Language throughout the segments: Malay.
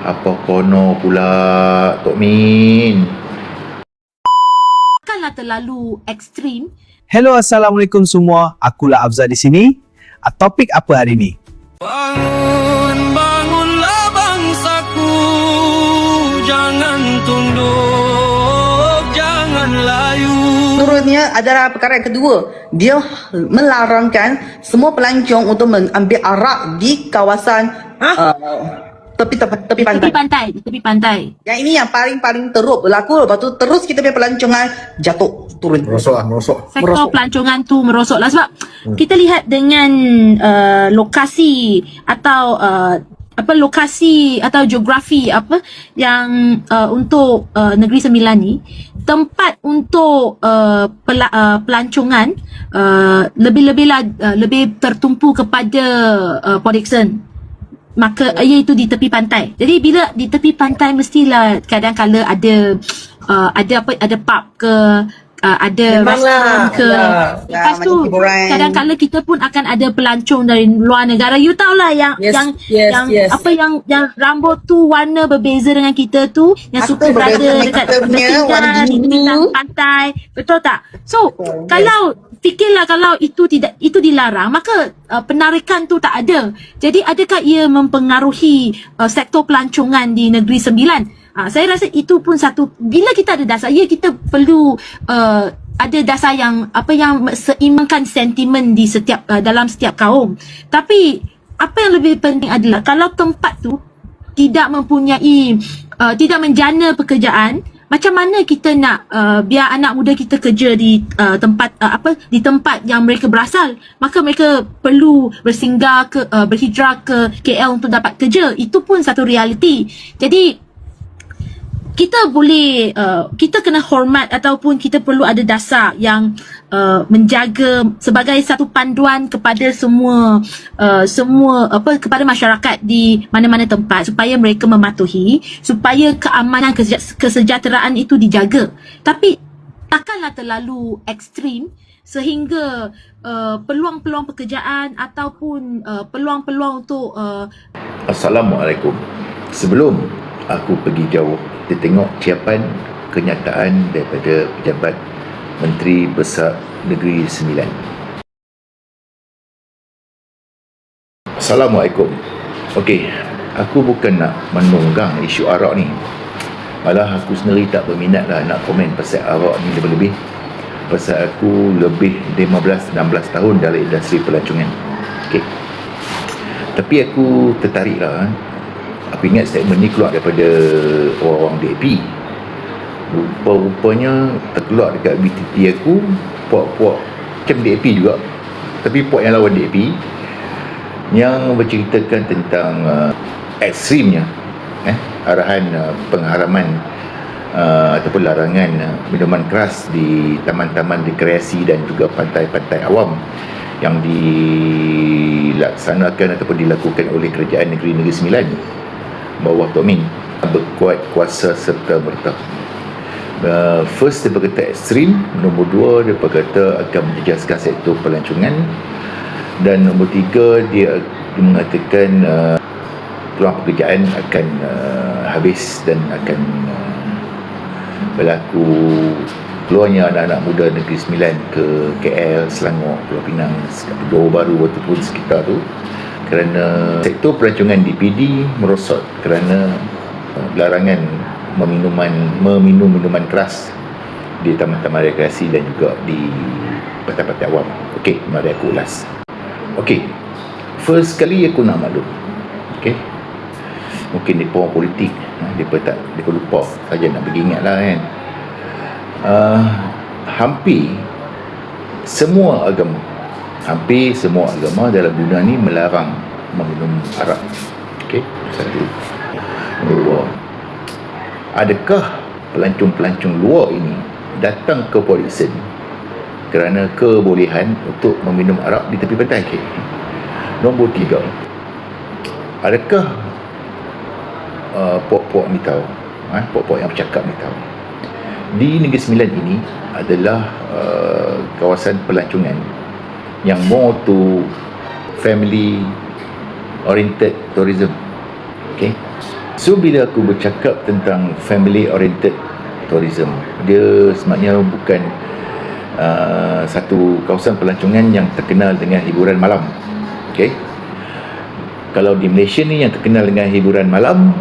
Apa kono pula, Tok Min? Bukanlah terlalu ekstrim. Hello, Assalamualaikum semua. Akulah Afzal di sini. Topik apa hari ini? Bangunlah bangsaku, jangan tunduk, jangan layu. Turutnya adalah perkara yang kedua. Dia melarangkan semua pelancong untuk mengambil arak di kawasan tepi pantai. Tepi pantai. Yang ini yang paling teruk berlaku. Lepas tu terus kita punya pelancongan jatuh, turun. Merosok. Sektor pelancongan tu merosot lah sebab kita lihat dengan lokasi atau lokasi atau geografi yang untuk Negeri Sembilan ni, tempat untuk pelancongan lebih tertumpu kepada Port Dickson. Maka iaitu di tepi pantai. Jadi bila di tepi pantai mestilah kadang-kala ada pub ke, ada restoran ke. Lepas tu kadang-kala kita pun akan ada pelancong dari luar negara. You tahulah yang rambut tu warna berbeza dengan kita tu, yang suka berada dekat tepi di tepi pantai. Betul tak? So fikirlah kalau itu dilarang, maka penarikan tu tak ada. Jadi adakah ia mempengaruhi sektor pelancongan di Negeri Sembilan? Saya rasa itu pun satu, bila kita ada dasar, kita perlu ada dasar yang seimbangkan sentimen di dalam setiap kaum. Tapi apa yang lebih penting adalah kalau tempat tu tidak mempunyai tidak menjana pekerjaan, macam mana kita nak biar anak muda kita kerja di tempat yang mereka berasal? Maka mereka perlu berhijrah ke KL untuk dapat kerja. Itu pun satu realiti. Jadi kita kena hormat ataupun kita perlu ada dasar yang menjaga sebagai satu panduan kepada kepada masyarakat di mana-mana tempat, supaya mereka mematuhi, supaya keamanan kesejahteraan itu dijaga. Tapi takkanlah terlalu ekstrim sehingga peluang-peluang pekerjaan ataupun peluang-peluang untuk Assalamualaikum. Sebelum aku pergi jauh, kita tengok ciapan kenyataan daripada pejabat Menteri Besar Negeri Sembilan. Assalamualaikum. Okey, aku bukan nak menunggang isu arak ni. Malah aku sendiri tak berminat lah nak komen pasal arak ni lebih-lebih. Pasal aku lebih 15-16 tahun dalam industri pelancongan. Okey. Tapi aku tertarik lah. Aku ingat statement ni keluar daripada orang-orang DAP. Rupa-rupanya terkeluar dekat BTP aku puak-puak macam DAP juga, tapi puak yang lawan DAP, yang berceritakan tentang ekstrimnya arahan pengharaman ataupun larangan minuman keras di taman-taman rekreasi dan juga pantai-pantai awam yang dilaksanakan ataupun dilakukan oleh Kerajaan Negeri Sembilan bawah Tok Min berkuat kuasa serta merta. First, dia berkata ekstrim. Nombor dua, dia berkata akan menjejaskan sektor pelancongan. Dan nombor tiga, dia mengatakan peluang pekerjaan akan habis dan akan berlaku keluarnya anak-anak muda Negeri Sembilan ke KL, Selangor, Pulau Pinang, Johor Bahru ataupun sekitar tu, kerana sektor pelancongan di PD merosot kerana larangan meminum minuman keras di taman-taman rekreasi dan juga di pantai-pantai awam. Okey, mari aku ulas. Okey, first sekali aku nak maklum. Okey, mungkin dia orang politik, dia lupa saja nak bagi ingat lah kan. Hampir semua agama dalam dunia ni melarang meminum arak. Okey, satu. Nombor dua, adakah pelancong-pelancong luar ini datang ke Port Dickson kerana kebolehan untuk meminum arak di tepi pantai? Okay. Nombor tiga, adakah puak-puak ni tahu, puak-puak yang bercakap ni tahu di Negeri Sembilan ini adalah kawasan pelancongan yang more to family oriented tourism. Okay, So bila aku bercakap tentang family oriented tourism, dia sebenarnya bukan satu kawasan pelancongan yang terkenal dengan hiburan malam. Okey. Kalau di Malaysia ni yang terkenal dengan hiburan malam,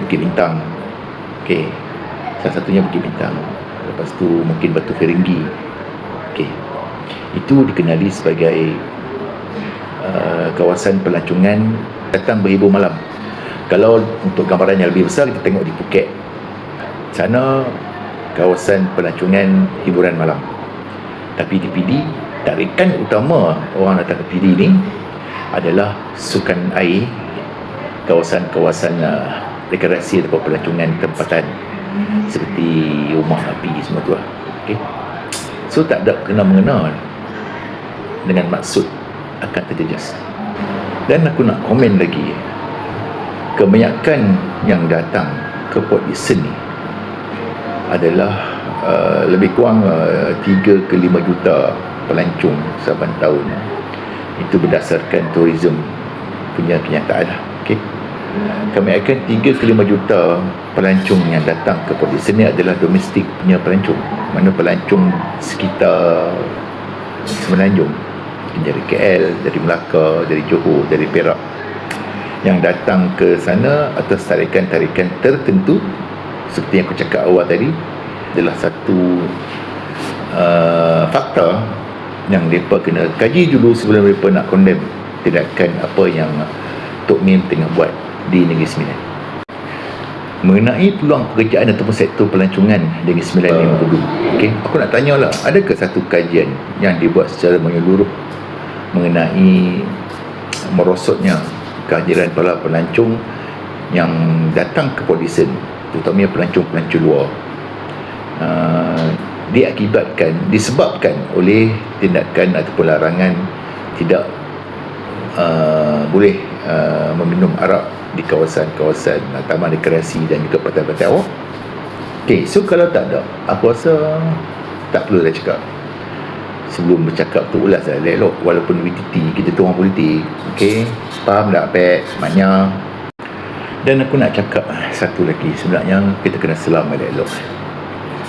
Bukit Bintang. Okey. Salah satunya Bukit Bintang. Lepas tu mungkin Batu Ferringhi. Okey. Itu dikenali sebagai kawasan pelancongan datang berhibur malam. Kalau untuk gambaran yang lebih besar, kita tengok di Phuket. Sana kawasan pelancongan hiburan malam. Tapi di PD, tarikan utama orang datang ke PD ni adalah sukan air, kawasan-kawasan rekreasi atau pelancongan tempatan seperti rumah api semua tu lah. Okay. So tak ada kena-mengena dengan maksud akan terjejas. Dan aku nak komen lagi, kebanyakan yang datang ke Port Dickson ni adalah lebih kurang 3 ke 5 juta pelancong saban tahun. Itu berdasarkan tourism punya kenyataan lah. Okay. Kebanyakan 3 ke 5 juta pelancong yang datang ke Port Dickson ni adalah domestik punya pelancong, mana pelancong sekitar Semenanjung, dari KL, dari Melaka, dari Johor, dari Perak, yang datang ke sana atas tarikan-tarikan tertentu. Seperti yang aku cakap awal tadi, adalah satu fakta yang mereka kena kaji dulu sebelum mereka nak condemn tindakan apa yang Tok Mim tengah buat di Negeri Sembilan. Mengenai peluang pekerjaan ataupun sektor pelancongan Negeri Sembilan ni, okay, aku nak tanyalah, adakah satu kajian yang dibuat secara menyeluruh mengenai merosotnya kehadiran para pelancong yang datang ke Port Dickson, terutamanya pelancong-pelancong luar, disebabkan oleh tindakan ataupun larangan tidak boleh meminum arak di kawasan-kawasan taman rekreasi dan juga pantai-pantai awak. Okay, so kalau tak ada, aku rasa tak perlu dah cakap. Sebelum bercakap tu ulas lah elok, walaupun WTT, kita tu orang politik. Okay, faham tak Pek maknanya. Dan aku nak cakap satu lagi, sebenarnya kita kena selam elok.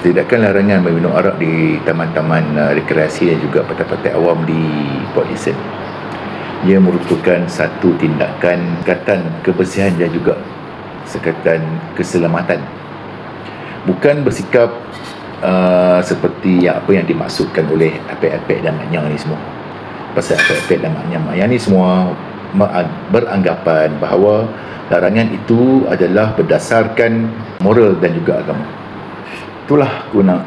Tindakan larangan meminum arak di taman-taman rekreasi dan juga pantai-pantai awam di Port Dickson, ia merupakan satu tindakan sekatan kebersihan dan juga sekatan keselamatan. Bukan bersikap seperti apa yang dimaksudkan oleh Apek-Apek dan Maknya ni semua. Pasal Apek-Apek dan Maknya ni semua beranggapan bahawa larangan itu adalah berdasarkan moral dan juga agama. Itulah aku nak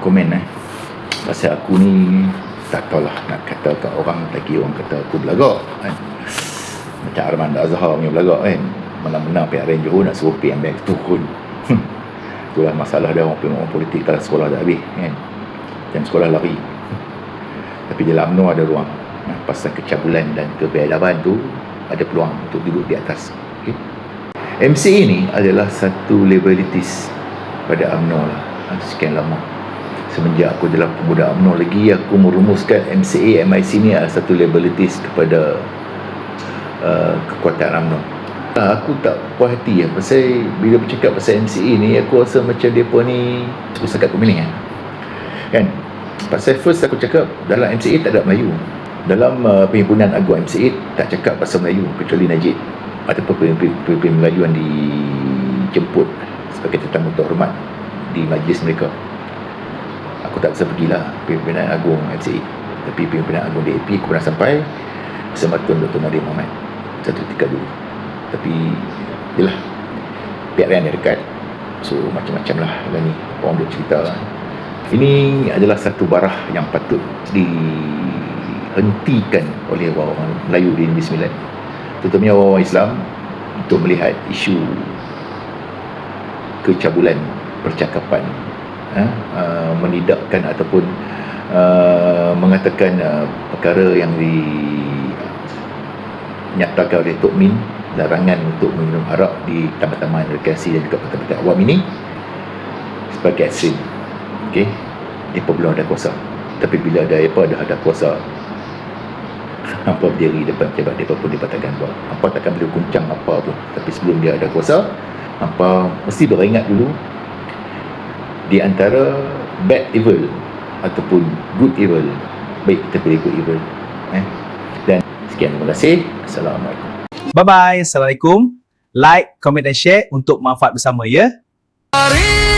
komen pasal aku ni tak tahulah nak kata kat orang, lagi orang kata aku belagak kan. Macam Arman Azhar punya belagak kan, mana-mana pihak Rain Johor nak suruh PMX turun. Itulah masalah dia, orang politik kalau sekolah dah habis kan, jam sekolah lari. Tapi dalam UMNO ada ruang. Pasal kecabulan dan kebeadaban tu ada peluang untuk duduk di atas. Okay. MCA ni adalah satu liabilities pada UMNO lah. Sekian lama, semenjak aku dalam pemuda UMNO lagi, aku merumuskan MCA MIC ni adalah satu liabilities kepada kekuatan UMNO. Aku tak puas hati pasal bila bercakap pasal MCA ni, aku rasa macam mereka ni usahakan pemilihan kan. Pasal first aku cakap dalam MCA tak ada Melayu. Dalam perhimpunan agung MCA tak cakap pasal Melayu kecuali Najib ataupun pemimpin Melayu yang dijemput sebagai tetamu terhormat di majlis mereka. Aku tak bisa pergilah pimpinan agung MCA, tapi pimpinan agung DAP aku pernah sampai bersama Tuan Dr. Nadir Muhammad satu ketika dulu. Tapi yelah, pihak yang dekat, so macam-macam lah ni orang boleh cerita. Ini adalah satu barah yang patut dihentikan oleh orang Melayu di Negeri Sembilan, terutamanya orang Islam, untuk melihat isu kecabulan percakapan, menidakkan ataupun mengatakan perkara yang dinyatakan oleh Tok Min, larangan untuk minum arak di taman-taman rekreasi dan juga pantai-pantai awam ini sebagai ekstrim. Okay, mereka belum ada kuasa, tapi bila ada kuasa, hampa berdiri depan pejabat mereka pun dia takkan buat hampa, takkan boleh guncang apa pun. Tapi sebelum dia ada kuasa, Hampa mesti beringat dulu di antara bad evil ataupun good evil. Baik, kita pilih good evil. Dan sekian, terima kasih. Assalamualaikum. Bye-bye. Assalamualaikum. Like, comment dan share untuk manfaat bersama ya. Hari